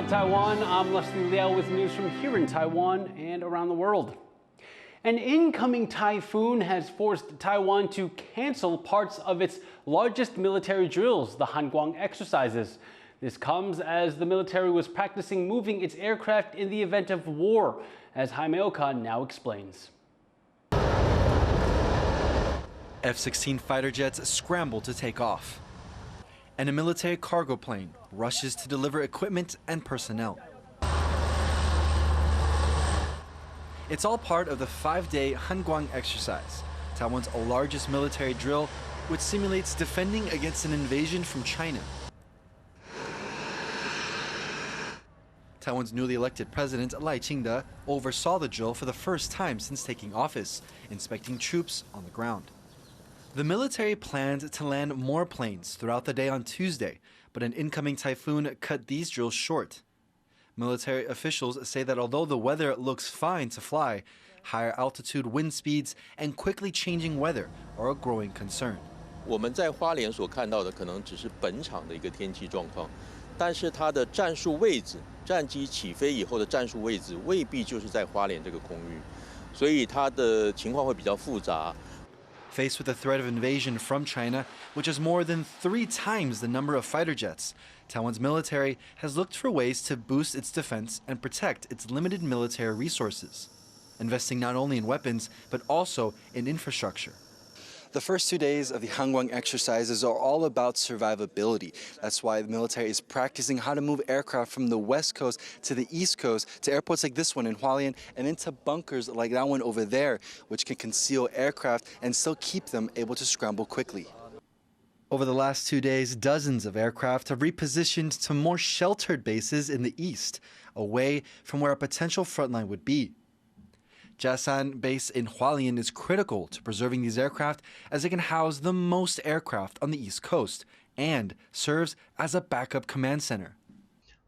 up, Taiwan? I'm Liao with news from here in Taiwan and around the world. An incoming typhoon has forced Taiwan to cancel parts of its largest military drills, the Hanguang exercises. This comes as the military was practicing moving its aircraft in the event of war, as Jaime Okan now explains. F-16 fighter jets scramble to take off, and a military cargo plane rushes to deliver equipment and personnel. It's all part of the 5-day Hanguang exercise, Taiwan's largest military drill, which simulates defending against an invasion from China. Taiwan's newly elected president, Liao, oversaw the drill for the first time since taking office, inspecting troops on the ground. The military planned to land more planes throughout the day on Tuesday, but an incoming typhoon cut these drills short. Military officials say that although the weather looks fine to fly, higher altitude wind speeds and quickly changing weather are a growing concern. 我们在花莲所看到的可能只是本场的一个天气状况，但是它的战术位置，战机起飞以后的战术位置未必就是在花莲这个空域，所以它的情况会比较复杂。 Faced with the threat of invasion from China, which is more than 3 times the number of fighter jets, Taiwan's military has looked for ways to boost its defense and protect its limited military resources, investing not only in weapons, but also in infrastructure. The first 2 days of the Hanguang exercises are all about survivability. That's why the military is practicing how to move aircraft from the west coast to the east coast, to airports like this one in Hualien, and into bunkers like that one over there, which can conceal aircraft and still keep them able to scramble quickly. Over the last 2 days, dozens of aircraft have repositioned to more sheltered bases in the east, away from where a potential frontline would be. Jiasan base in Hualien is critical to preserving these aircraft as it can house the most aircraft on the east coast and serves as a backup command center.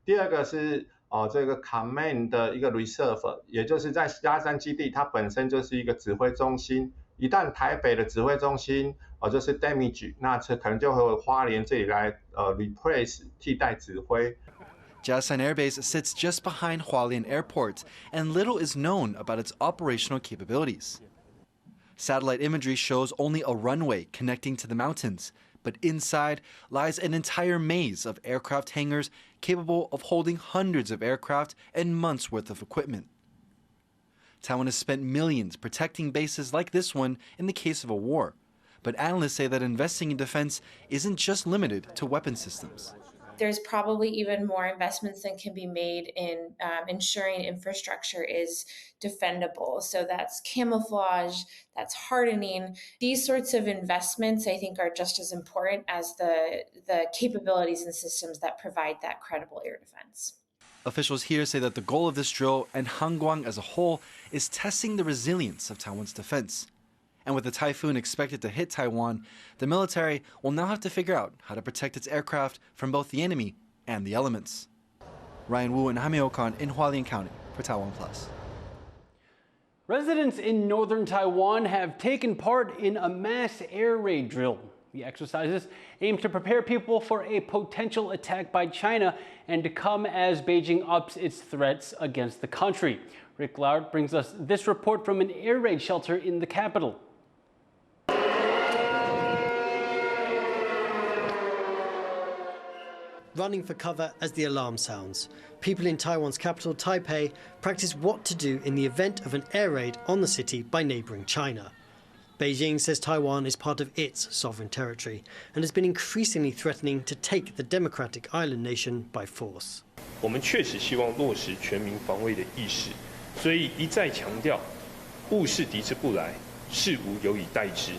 第二个是这个 command 的一个 reserve， 也就是在嘉山基地，它本身就是一个指挥中心。一旦台北的指挥中心就是 damage， 那可能就会花莲这里来replace 替代指挥。 Jiasan Air Base sits just behind Hualien Airport, and little is known about its operational capabilities. Satellite imagery shows only a runway connecting to the mountains, but inside lies an entire maze of aircraft hangars capable of holding hundreds of aircraft and months' worth of equipment. Taiwan has spent millions protecting bases like this one in the case of a war, but analysts say that investing in defense isn't just limited to weapon systems. There's probably even more investments that can be made in ensuring infrastructure is defendable. So that's camouflage, that's hardening. These sorts of investments, I think, are just as important as the capabilities and systems that provide that credible air defense. Officials here say that the goal of this drill and Hanguang as a whole is testing the resilience of Taiwan's defense. And with the typhoon expected to hit Taiwan, the military will now have to figure out how to protect its aircraft from both the enemy and the elements. Ryan Wu and Jaime Okan in Hualien County for TaiwanPlus. Residents in northern Taiwan have taken part in a mass air raid drill. The exercises aim to prepare people for a potential attack by China and to come as Beijing ups its threats against the country. Rick Liao brings us this report from an air raid shelter in the capital. Running for cover as the alarm sounds, people in Taiwan's capital, Taipei, practice what to do in the event of an air raid on the city by neighbouring China. Beijing says Taiwan is part of its sovereign territory and has been increasingly threatening to take the democratic island nation by force. 我们确实希望落实全民防卫的意识，所以一再强调，物是敌之不来，事无有以待之，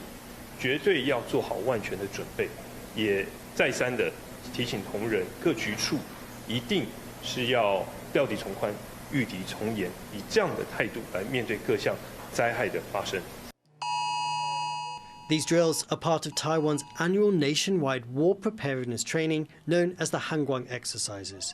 绝对要做好万全的准备，也再三的 提醒同仁，各局处一定是要料敌从宽，御敌从严，以这样的态度来面对各项灾害的发生。 These drills are part of Taiwan's annual nationwide war preparedness training known as the Hanguang exercises.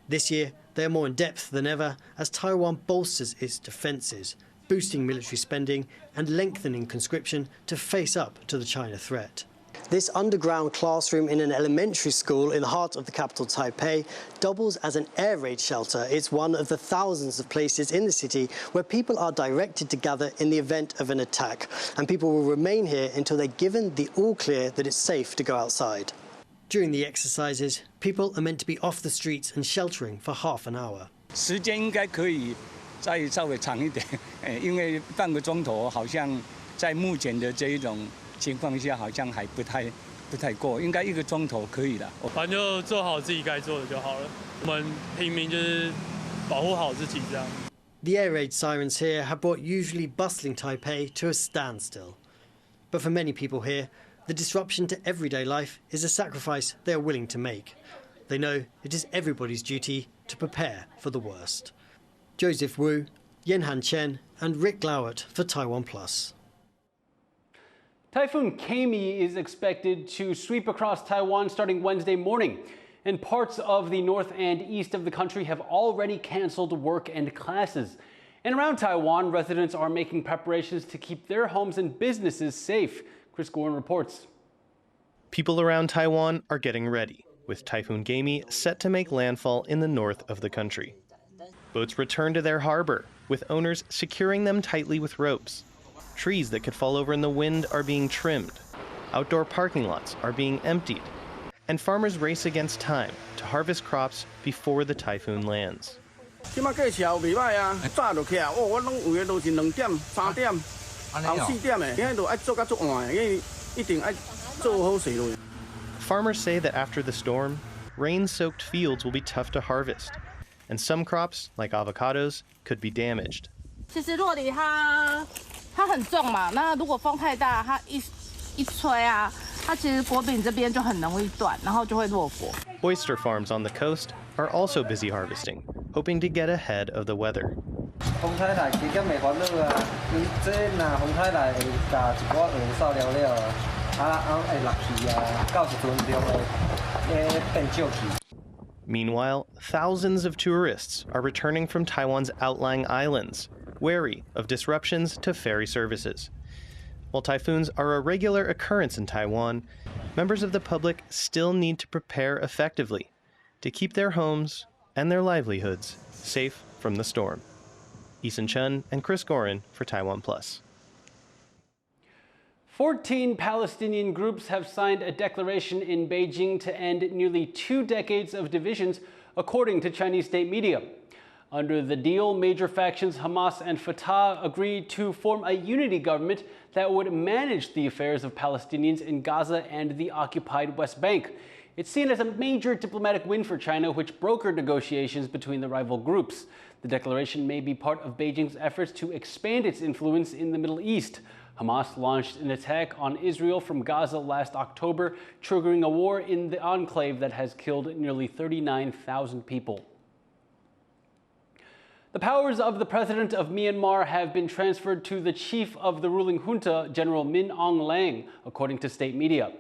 This year, they are more in depth than ever as Taiwan bolsters its defences, boosting military spending and lengthening conscription to face up to the China threat. This underground classroom in an elementary school in the heart of the capital, Taipei, doubles as an air raid shelter. It's one of the thousands of places in the city where people are directed to gather in the event of an attack. And people will remain here until they're given the all-clear that it's safe to go outside. During the exercises, people are meant to be off the streets and sheltering for half an hour. 时间应该可以再稍微长一点，因为半个钟头好像在目前的这一种情况下，好像还不太够，应该1个钟头可以了。反正就做好自己该做的就好了。我们平民就是保护好自己这样。The air raid sirens here have brought usually bustling Taipei to a standstill. But for many people here, the disruption to everyday life is a sacrifice they are willing to make. They know it is everybody's duty to prepare for the worst. Joseph Wu, Yanhan Chen and Rick Glowert for TaiwanPlus. Typhoon Gaemi is expected to sweep across Taiwan starting Wednesday morning, and parts of the north and east of the country have already canceled work and classes. And around Taiwan, residents are making preparations to keep their homes and businesses safe. Chris Gorin reports. People around Taiwan are getting ready, with Typhoon Gaemi set to make landfall in the north of the country. Boats return to their harbor, with owners securing them tightly with ropes. Trees that could fall over in the wind are being trimmed. Outdoor parking lots are being emptied. And farmers race against time to harvest crops before the typhoon lands. Farmers say that after the storm, rain-soaked fields will be tough to harvest, and some crops, like avocados, could be damaged. 其实酪梨它很重嘛，那如果风太大，它一吹啊，它其实果柄这边就很容易断，然后就会落果。Oyster farms on the coast are also busy harvesting, hoping to get ahead of the weather. 風太大，幾間未發到啊！即嗱風太大，加一個收了了，落去啊，90分鐘變少去。 Meanwhile, thousands of tourists are returning from Taiwan's outlying islands, wary of disruptions to ferry services. While typhoons are a regular occurrence in Taiwan, members of the public still need to prepare effectively to keep their homes and their livelihoods safe from the storm. Eason Chun and Chris Gorin for TaiwanPlus. 14 Palestinian groups have signed a declaration in Beijing to end nearly 2 decades of divisions, according to Chinese state media. Under the deal, major factions Hamas and Fatah agreed to form a unity government that would manage the affairs of Palestinians in Gaza and the occupied West Bank. It's seen as a major diplomatic win for China, which brokered negotiations between the rival groups. The declaration may be part of Beijing's efforts to expand its influence in the Middle East. Hamas launched an attack on Israel from Gaza last October, triggering a war in the enclave that has killed nearly 39,000 people. The powers of the president of Myanmar have been transferred to the chief of the ruling junta, General Min Aung Hlaing, according to state media.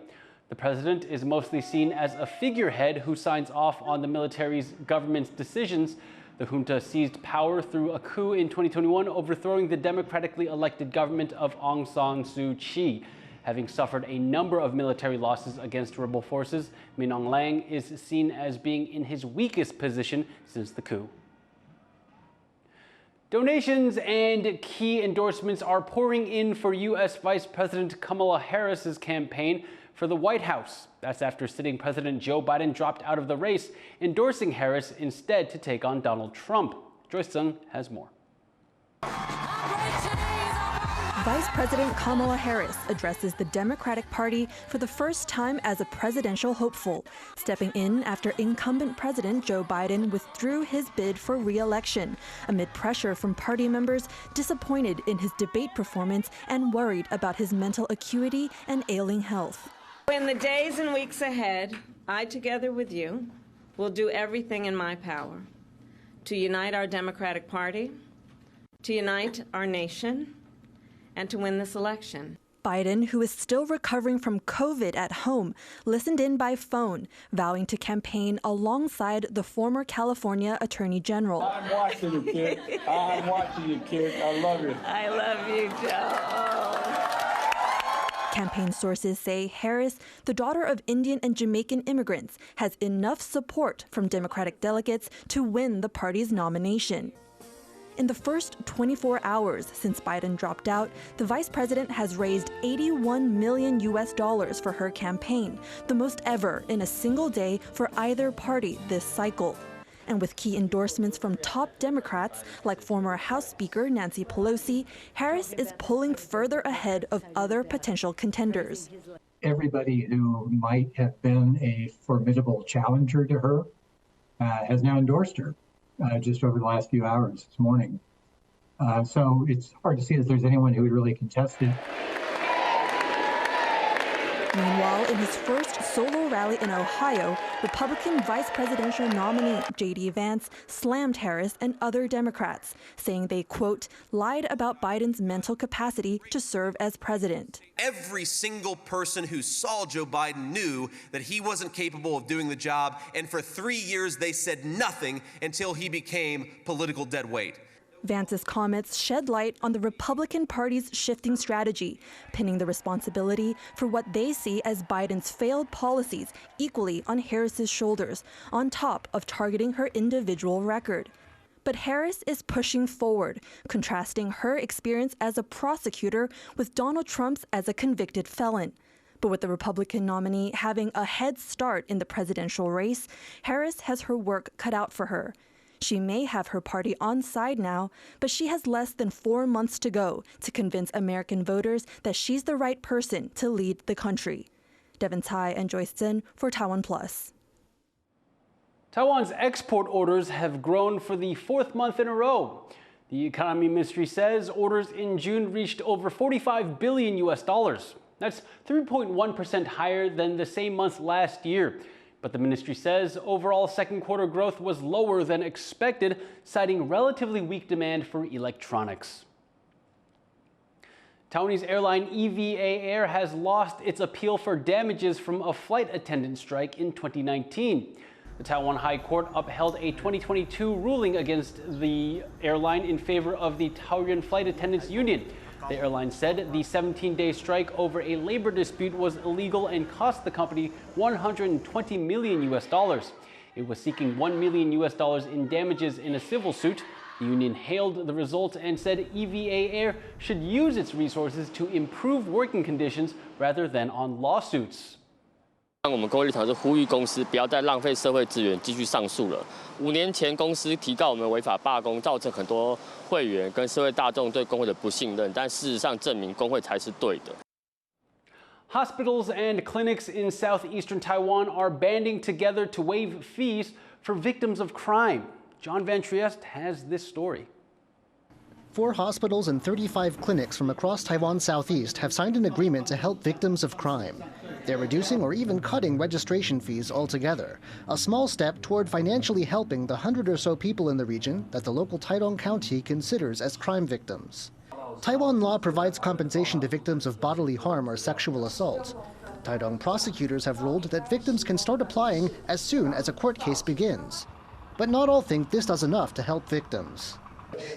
The president is mostly seen as a figurehead who signs off on the military's government's decisions. The junta seized power through a coup in 2021, overthrowing the democratically elected government of Aung San Suu Kyi. Having suffered a number of military losses against rebel forces, Min Aung Hlaing is seen as being in his weakest position since the coup. Donations and key endorsements are pouring in for U.S. Vice President Kamala Harris's campaign for the White House. That's after sitting President Joe Biden dropped out of the race, endorsing Harris instead to take on Donald Trump. Joyce Tseng has more. Vice President Kamala Harris addresses the Democratic Party for the first time as a presidential hopeful, stepping in after incumbent President Joe Biden withdrew his bid for re-election, amid pressure from party members disappointed in his debate performance and worried about his mental acuity and ailing health. In the days and weeks ahead, I, together with you, will do everything in my power to unite our Democratic Party, to unite our nation, and to win this election. Biden, who is still recovering from COVID at home, listened in by phone, vowing to campaign alongside the former California Attorney General. I'm watching you, kid. I'm watching you, kid. I love you. I love you, Joe. Campaign sources say Harris, the daughter of Indian and Jamaican immigrants, has enough support from Democratic delegates to win the party's nomination. In the first 24 hours since Biden dropped out, the vice president has raised $81 million for her campaign, the most ever in a single day for either party this cycle. And with key endorsements from top Democrats like former House Speaker Nancy Pelosi, Harris is pulling further ahead of other potential contenders. Everybody who might have been a formidable challenger to her has now endorsed her just over the last few hours this morning. So it's hard to see that there's anyone who would really contest it. Meanwhile, in his first solo rally in Ohio, Republican vice presidential nominee J.D. Vance slammed Harris and other Democrats, saying they, quote, lied about Biden's mental capacity to serve as president. Every single person who saw Joe Biden knew that he wasn't capable of doing the job, and for 3 years they said nothing until he became political dead weight. Vance's comments shed light on the Republican Party's shifting strategy, pinning the responsibility for what they see as Biden's failed policies equally on Harris's shoulders, on top of targeting her individual record. But Harris is pushing forward, contrasting her experience as a prosecutor with Donald Trump's as a convicted felon. But with the Republican nominee having a head start in the presidential race, Harris has her work cut out for her. She may have her party on side now, but she has less than 4 months to go to convince American voters that she's the right person to lead the country. Devin Tai and Joyce Zhen for TaiwanPlus. Taiwan's export orders have grown for the 4th month in a row. The economy ministry says orders in June reached over $45 billion. That's 3.1% higher than the same month last year. But the ministry says overall second quarter growth was lower than expected, citing relatively weak demand for electronics. Taiwanese airline EVA Air has lost its appeal for damages from a flight attendant strike in 2019. The Taiwan High Court upheld a 2022 ruling against the airline in favor of the Taoyuan Flight Attendants Union. The airline said the 17-day strike over a labor dispute was illegal and cost the company $120 million. It was seeking $1 million in damages in a civil suit. The union hailed the result and said EVA Air should use its resources to improve working conditions rather than on lawsuits. 我们工会立场是呼吁公司不要再浪费社会资源继续上诉了。5年前公司提告我们违法罢工，造成很多会员跟社会大众对工会的不信任，但事实上证明工会才是对的。 Hospitals and clinics in southeastern Taiwan are banding together to waive fees for victims of crime. John Van Trieste has this story. 4 hospitals and 35 clinics from across Taiwan's southeast have signed an agreement to help victims of crime. They're reducing or even cutting registration fees altogether, a small step toward financially helping the 100 or so people in the region that the local Taitung County considers as crime victims. Taiwan law provides compensation to victims of bodily harm or sexual assault. Taitung prosecutors have ruled that victims can start applying as soon as a court case begins. But not all think this does enough to help victims.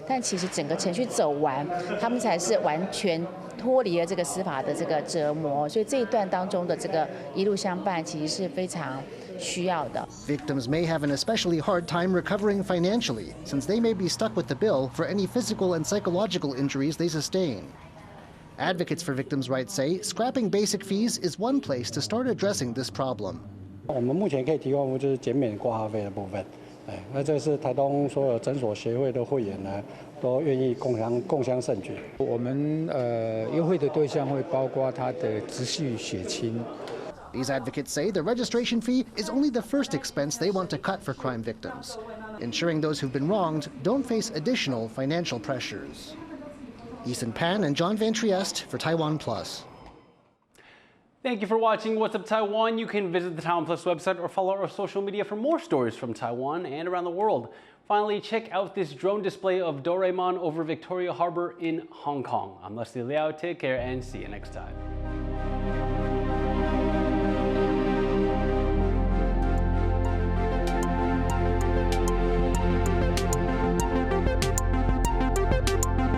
但其实整个程序走完，他们才是完全脱离了这个司法的这个折磨，所以这一段当中的这个一路相伴，其实是非常需要的。Victims may have an especially hard time recovering financially, since they may be stuck with the bill for any physical and psychological injuries they sustain. Advocates for victims' rights say scrapping basic fees is one place to start addressing this problem. 我们目前可以提供就是减免挂号费的部分。 那这是台东所有诊所协会的会员呢，都愿意共襄盛举。我们优惠的对象会包括他的直系血亲。These advocates say the registration fee is only the first expense they want to cut for crime victims, ensuring those who've been wronged don't face additional financial pressures. Ethan Pan and John Van Trieste for TaiwanPlus. Thank you for watching What's Up Taiwan. You can visit the TaiwanPlus website or follow our social media for more stories from Taiwan and around the world. Finally, check out this drone display of Doraemon over Victoria Harbor in Hong Kong. I'm Liao. Take care and see you next time.